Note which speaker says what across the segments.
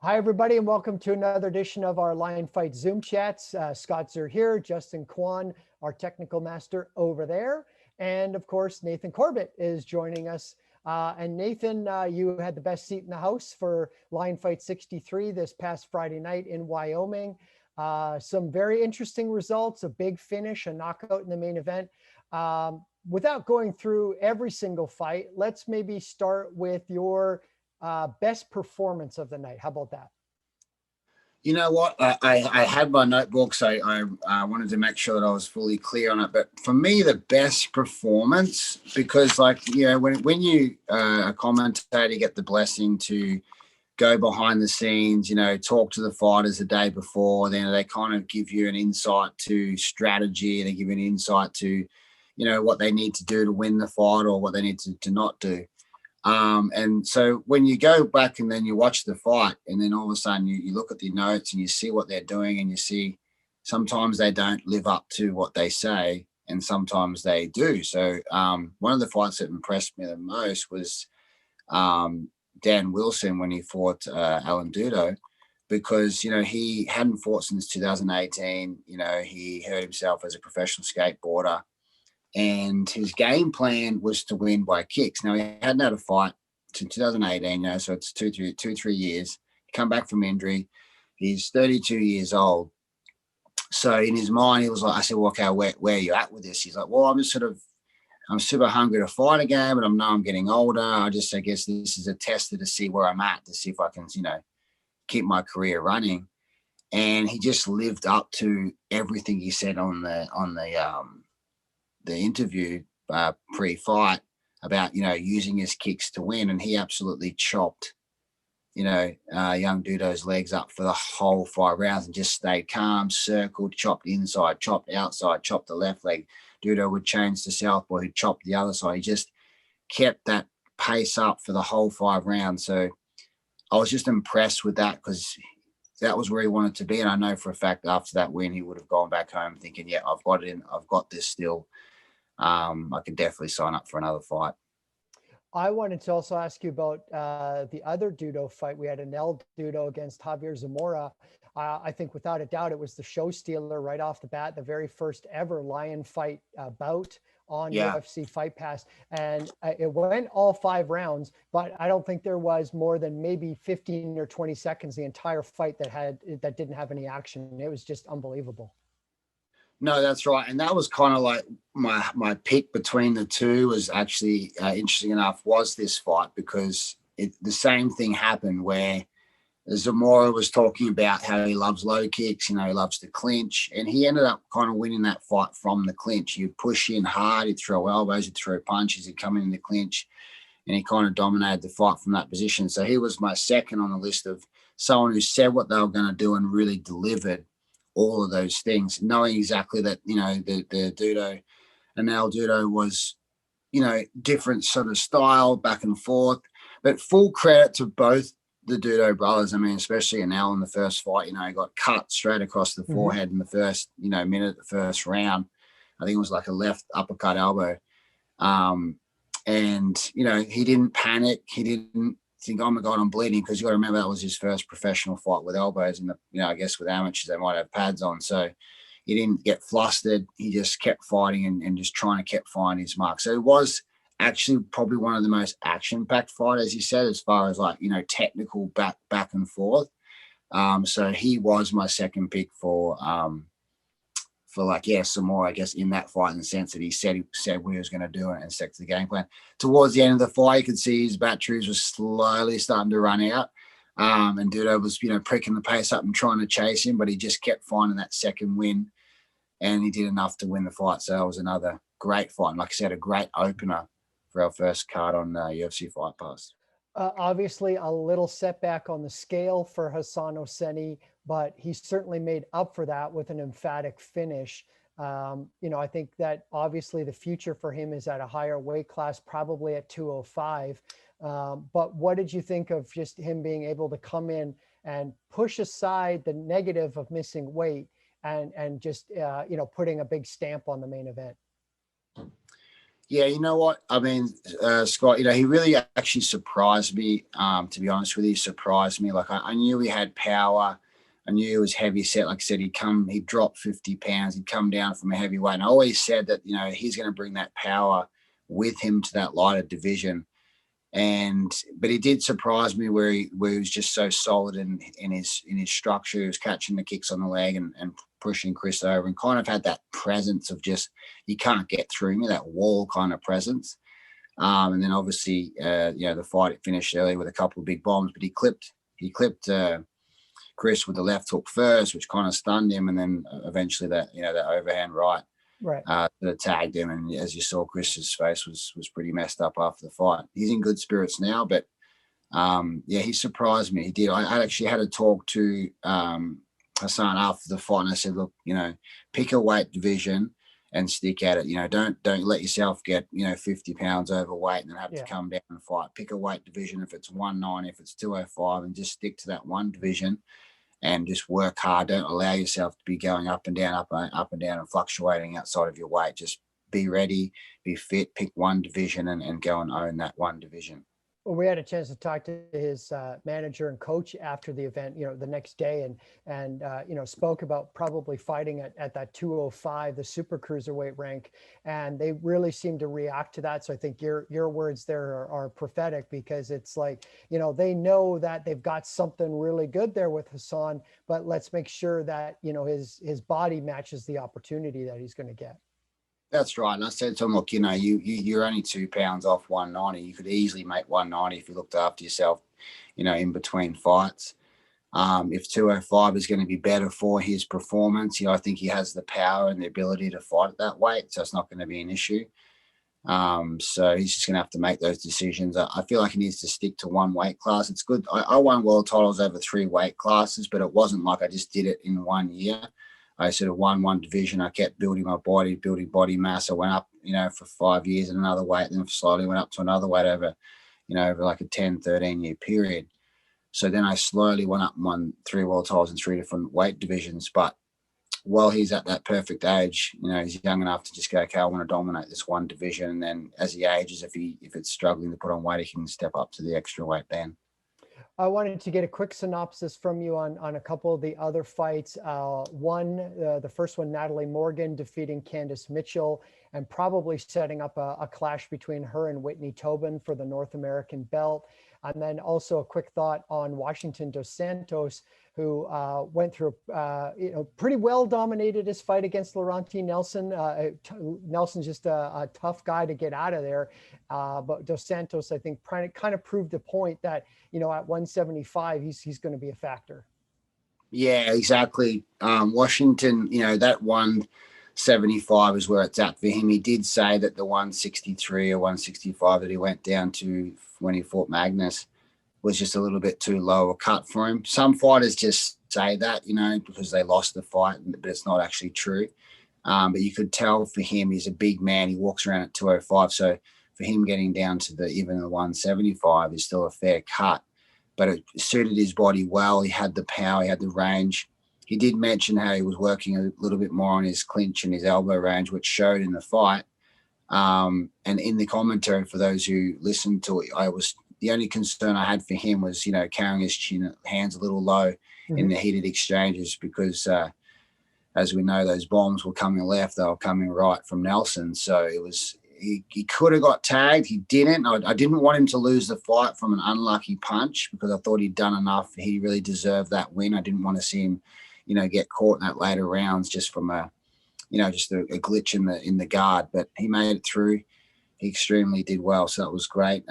Speaker 1: Hi, everybody, and welcome to another edition of our Lion Fight Zoom chats. Scott Zer here, Justin Kwan, our technical master over there. And of course, Nathan Corbett is joining us. And Nathan, you had the best seat in the house for Lion Fight 63 this past Friday night in Wyoming. Some very interesting results, a big finish, a knockout in the main event. Without going through every single fight, let's maybe start with your best performance of the night. How about that?
Speaker 2: You know what? I had my notebook, so I wanted to make sure that I was fully clear on it. But for me, the best performance, because when you a commentator, get the blessing to go behind the scenes, talk to the fighters the day before, then they kind of give you an insight to strategy. They give you an insight to, what they need to do to win the fight or what they need to not do. And so when you go back and then you watch the fight and then all of a sudden you look at the notes and you see what they're doing and you see sometimes they don't live up to what they say and sometimes they do. So one of the fights that impressed me the most was Dan Wilson when he fought Eldo, because, he hadn't fought since 2018. He hurt himself as a professional skateboarder. And his game plan was to win by kicks. Now, he hadn't had a fight since 2018, so it's 3 years. He come back from injury. He's 32 years old. So in his mind, he was like, I said, well, okay, where are you at with this? He's like, well, I'm super hungry to fight again, but I know I'm getting older. I guess this is a tester to see where I'm at, to see if I can, keep my career running. And he just lived up to everything he said on the interview pre-fight about using his kicks to win, and he absolutely chopped young Dudo's legs up for the whole 5 rounds and just stayed calm, circled, chopped inside, chopped outside, chopped the left leg. Dudo would change to southpaw, he'd chop the other side. He just kept that pace up for the whole 5 rounds. So I was just impressed with that, because that was where he wanted to be. And I know for a fact after that win, he would have gone back home thinking, yeah, I've got this still. I could definitely sign up for another fight.
Speaker 1: I wanted to also ask you about the other Dudo fight. We had an Eldo against Javier Zamora. I think without a doubt, it was the show stealer right off the bat, the very first ever Lion Fight bout on UFC Fight Pass. And it went all 5 rounds, but I don't think there was more than maybe 15 or 20 seconds the entire fight that didn't have any action. It was just unbelievable.
Speaker 2: No, that's right. And that was kind of like my pick between the two. Was actually interesting enough, was this fight, because the same thing happened where Zamora was talking about how he loves low kicks, he loves to clinch, and he ended up kind of winning that fight from the clinch. You push in hard, he'd throw elbows, he'd throw punches, he'd come in the clinch, and he kind of dominated the fight from that position. So he was my second on the list of someone who said what they were going to do and really delivered all of those things, knowing exactly that, the Dudo and Eldo was, different sort of style back and forth. But full credit to both the Dudo brothers. I mean, especially Anel in the first fight, he got cut straight across the forehead in the first, minute of the first round. I think it was like a left uppercut elbow. And, he didn't panic. He didn't think, oh my God, I'm bleeding, because you got to remember that was his first professional fight with elbows, and I guess with amateurs they might have pads on, so he didn't get flustered. He just kept fighting and just trying to keep finding his mark. So it was actually probably one of the most action-packed fight, as you said, as far as technical back and forth. So he was my second pick for Zamora, I guess, in that fight, in the sense that he said what he was going to do and stuck to the game plan. Towards the end of the fight, you could see his batteries were slowly starting to run out. And Dudo was, pricking the pace up and trying to chase him, but he just kept finding that second win, and he did enough to win the fight. So that was another great fight. And like I said, a great opener for our first card on UFC Fight Pass.
Speaker 1: Obviously, a little setback on the scale for Hasan Seni, but he certainly made up for that with an emphatic finish. I think that obviously the future for him is at a higher weight class, probably at 205. But what did you think of just him being able to come in and push aside the negative of missing weight and just, putting a big stamp on the main event?
Speaker 2: Yeah, you know what? I mean, Scott, he really actually surprised me. To be honest with you, he surprised me. Like I knew he had power. I knew he was heavy set. Like I said, he'd drop 50 pounds. He'd come down from a heavyweight. And I always said that, he's going to bring that power with him to that lighter division. But he did surprise me where he was just so solid in his structure. He was catching the kicks on the leg and pushing Chris over, and kind of had that presence of just, you can't get through me, that wall kind of presence. And then obviously, the fight finished early with a couple of big bombs, but he clipped Chris with the left hook first, which kind of stunned him, and then eventually that overhand right.
Speaker 1: Right.
Speaker 2: That tagged him, and as you saw, Chris's face was pretty messed up after the fight. He's in good spirits now, but he surprised me. He did. I actually had a talk to Hasan after the fight, and I said, look, pick a weight division and stick at it. Don't let yourself get 50 pounds overweight and then have to come down and fight. Pick a weight division. If it's 190, if it's 205, and just stick to that one division. And just work hard. Don't allow yourself to be going up and down, up and down, and fluctuating outside of your weight. Just be ready, be fit, pick one division and go and own that one division.
Speaker 1: Well, we had a chance to talk to his manager and coach after the event, the next day, and spoke about probably fighting at that 205, the super cruiserweight rank, and they really seem to react to that. So I think your words there are prophetic, because it's like, they know that they've got something really good there with Hasan, but let's make sure that his body matches the opportunity that he's going to get.
Speaker 2: That's right. And I said to him, look, you're only 2 pounds off 190. You could easily make 190 if you looked after yourself, in between fights. If 205 is going to be better for his performance, I think he has the power and the ability to fight at that weight. So it's not going to be an issue. So he's just going to have to make those decisions. I feel like he needs to stick to one weight class. It's good. I won world titles over 3 weight classes, but it wasn't like I just did it in 1 year. I sort of won one division. I kept building my body, building body mass. I went up, for 5 years in another weight, then slowly went up to another weight over like a 10, 13-year period. So then I slowly went up and won 3 world titles in 3 different weight divisions. But while he's at that perfect age, he's young enough to just go, okay, I want to dominate this one division. And then as he ages, if it's struggling to put on weight, he can step up to the extra weight then.
Speaker 1: I wanted to get a quick synopsis from you on a couple of the other fights. The first one, Natalie Morgan defeating Candice Mitchell and probably setting up a clash between her and Whitney Tobin for the North American belt. And then also a quick thought on Washington Dos Santos, who went through, pretty well dominated his fight against Laurenti Nelson. Nelson's just a tough guy to get out of there. But Dos Santos, I think, kind of proved the point that, at 175, he's going to be a factor. Yeah,
Speaker 2: exactly. Washington, that 175 is where it's at for him. He did say that the 163 or 165 that he went down to when he fought Magnus was just a little bit too low a cut for him. Some fighters just say that, because they lost the fight, but it's not actually true. But you could tell for him, he's a big man. He walks around at 205. So for him getting down to even the 175 is still a fair cut. But it suited his body well. He had the power, he had the range. He did mention how he was working a little bit more on his clinch and his elbow range, which showed in the fight. And in the commentary, for those who listened to it, the only concern I had for him was, carrying his hands a little low in the heated exchanges, because as we know, those bombs were coming left, they were coming right from Nelson. So he could have got tagged. He didn't. I didn't want him to lose the fight from an unlucky punch, because I thought he'd done enough. He really deserved that win. I didn't want to see him, get caught in that later rounds just from a glitch in the guard. But he made it through. He extremely did well. So that was great.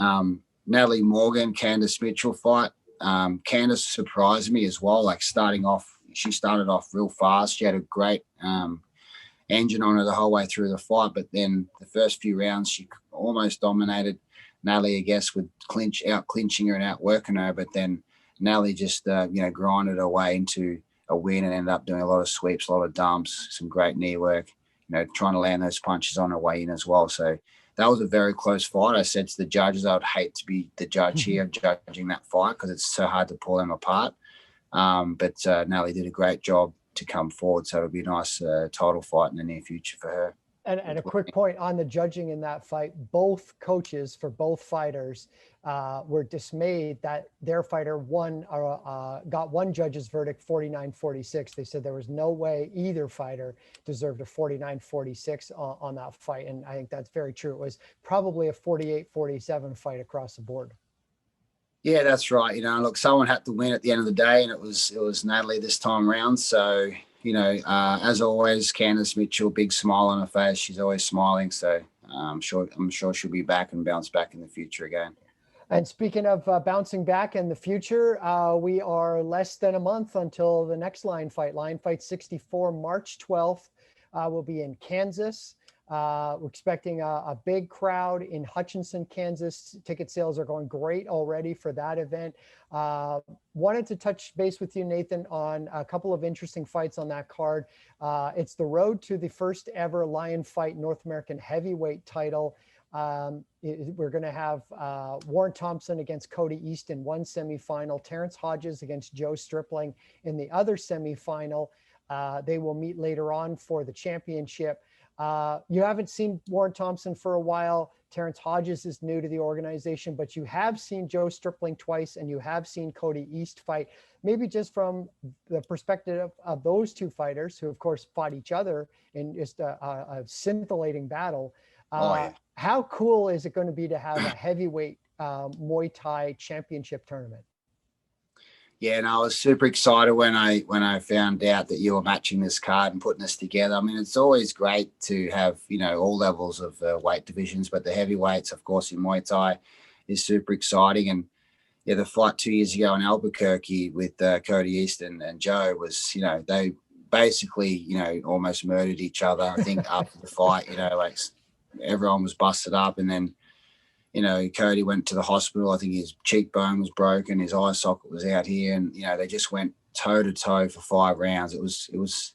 Speaker 2: Natalie Morgan, Candice Mitchell fight. Candice surprised me as well. Like she started off real fast. She had a great engine on her the whole way through the fight, but then the first few rounds she almost dominated Natalie, I guess, with clinching her and outworking her. But then Natalie just grinded her way into a win and ended up doing a lot of sweeps, a lot of dumps, some great knee work. Trying to land those punches on her way in as well. So that was a very close fight. I said to the judges, I would hate to be the judge here judging that fight, because it's so hard to pull them apart. But Natalie did a great job to come forward. So it'll be a nice title fight in the near future for her.
Speaker 1: And a quick point on the judging in that fight, both coaches for both fighters were dismayed that their fighter got one judge's verdict 49-46. They said there was no way either fighter deserved a 49-46 on that fight. And I think that's very true. It was probably a 48-47 fight across the board.
Speaker 2: Yeah, that's right. Look, someone had to win at the end of the day, and it was Natalie this time around. So, as always, Candice Mitchell, big smile on her face. She's always smiling. So I'm sure she'll be back and bounce back in the future again.
Speaker 1: And speaking of bouncing back in the future, we are less than a month until the next line fight. Line fight 64, March 12th, will be in Kansas. We're expecting a big crowd in Hutchinson, Kansas. Ticket sales are going great already for that event. Wanted to touch base with you, Nathan, on a couple of interesting fights on that card. It's the road to the first ever Lion Fight North American heavyweight title. We're going to have Warren Thompson against Cody East in one semifinal, Terrence Hodges against Joe Stripling in the other semifinal. They will meet later on for the championship. You haven't seen Warren Thompson for a while. Terrence Hodges is new to the organization, but you have seen Joe Stripling twice and you have seen Cody East fight. Maybe just from the perspective of those two fighters, who of course fought each other in just a scintillating battle. How cool is it going to be to have a heavyweight Muay Thai championship tournament?
Speaker 2: Yeah, and I was super excited when I found out that you were matching this card and putting this together. I mean, it's always great to have, all levels of weight divisions, but the heavyweights, of course, in Muay Thai is super exciting. And yeah, the fight 2 years ago in Albuquerque with Cody East and Joe was, they basically, almost murdered each other. I think after the fight, like everyone was busted up, and then, Cody went to the hospital. I think his cheekbone was broken, his eye socket was out here, and they just went toe to toe for 5 rounds. It was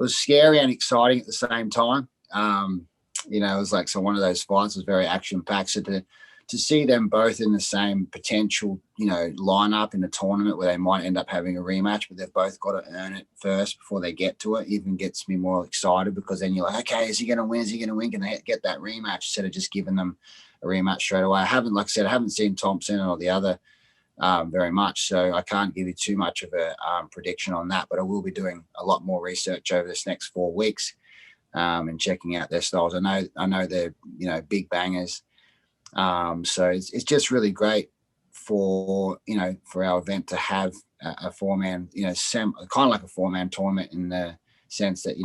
Speaker 2: scary and exciting at the same time. It was like one of those fights was very action packed. So to see them both in the same potential, lineup in the tournament where they might end up having a rematch, but they've both got to earn it first before they get to it, even gets me more excited, because then you're like, okay, is he going to win? Is he going to win? Can they get that rematch instead of just giving them a rematch straight away? I haven't seen Thompson or the other very much, so I can't give you too much of a prediction on that, but I will be doing a lot more research over this next 4 weeks and checking out their styles. I know they're, big bangers. So it's just really great for our event to have a 4-man, kind of like a 4-man tournament, in the sense that,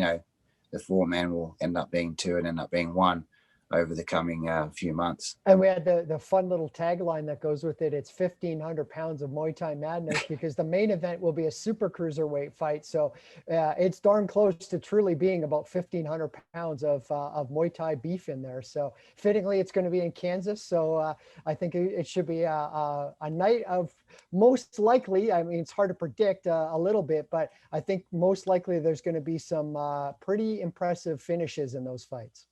Speaker 2: the 4-man will end up being 2 and end up being 1 over the coming few months.
Speaker 1: And we had the fun little tagline that goes with it. It's 1,500 pounds of Muay Thai madness, because the main event will be a super cruiserweight fight. So it's darn close to truly being about 1,500 pounds of Muay Thai beef in there. So fittingly, it's going to be in Kansas. So I think it should be a night of, most likely, I mean, it's hard to predict a little bit, but I think most likely there's going to be some pretty impressive finishes in those fights.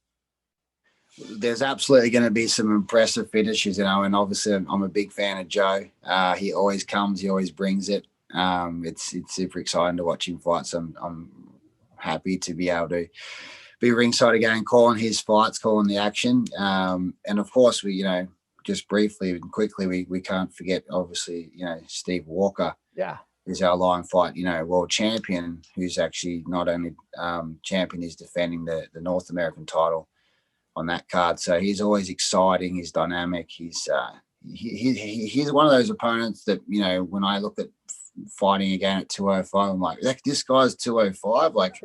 Speaker 2: There's absolutely going to be some impressive finishes, and obviously I'm a big fan of Joe. He always comes, he always brings it. It's super exciting to watch him fight. So I'm happy to be able to be ringside again, calling his fights, calling the action. And of course, we, just briefly and quickly, we can't forget, obviously, Steve Walker.
Speaker 1: Yeah.
Speaker 2: Is our Lion Fight, world champion, who's actually not only champion, he's defending the North American title on that card. So he's always exciting. He's dynamic. He's one of those opponents that, when I look at fighting again at 205, I'm like, this guy's 205. Like,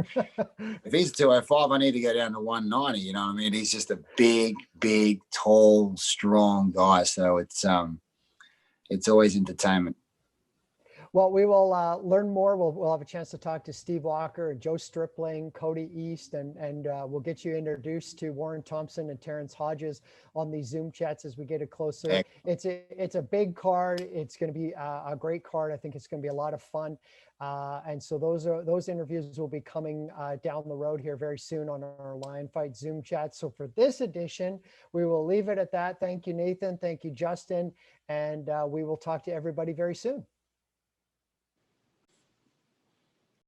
Speaker 2: if he's 205, I need to go down to 190. You know what I mean? He's just a big, tall, strong guy. So it's always entertainment.
Speaker 1: Well, we will learn more. We'll have a chance to talk to Steve Walker, Joe Stripling, Cody East, and we'll get you introduced to Warren Thompson and Terrence Hodges on these Zoom chats as we get it closer. It's a big card. It's going to be a great card. I think it's going to be a lot of fun. And so those interviews will be coming down the road here very soon on our Lion Fight Zoom chat. So for this edition, we will leave it at that. Thank you, Nathan. Thank you, Justin. And we will talk to everybody very soon.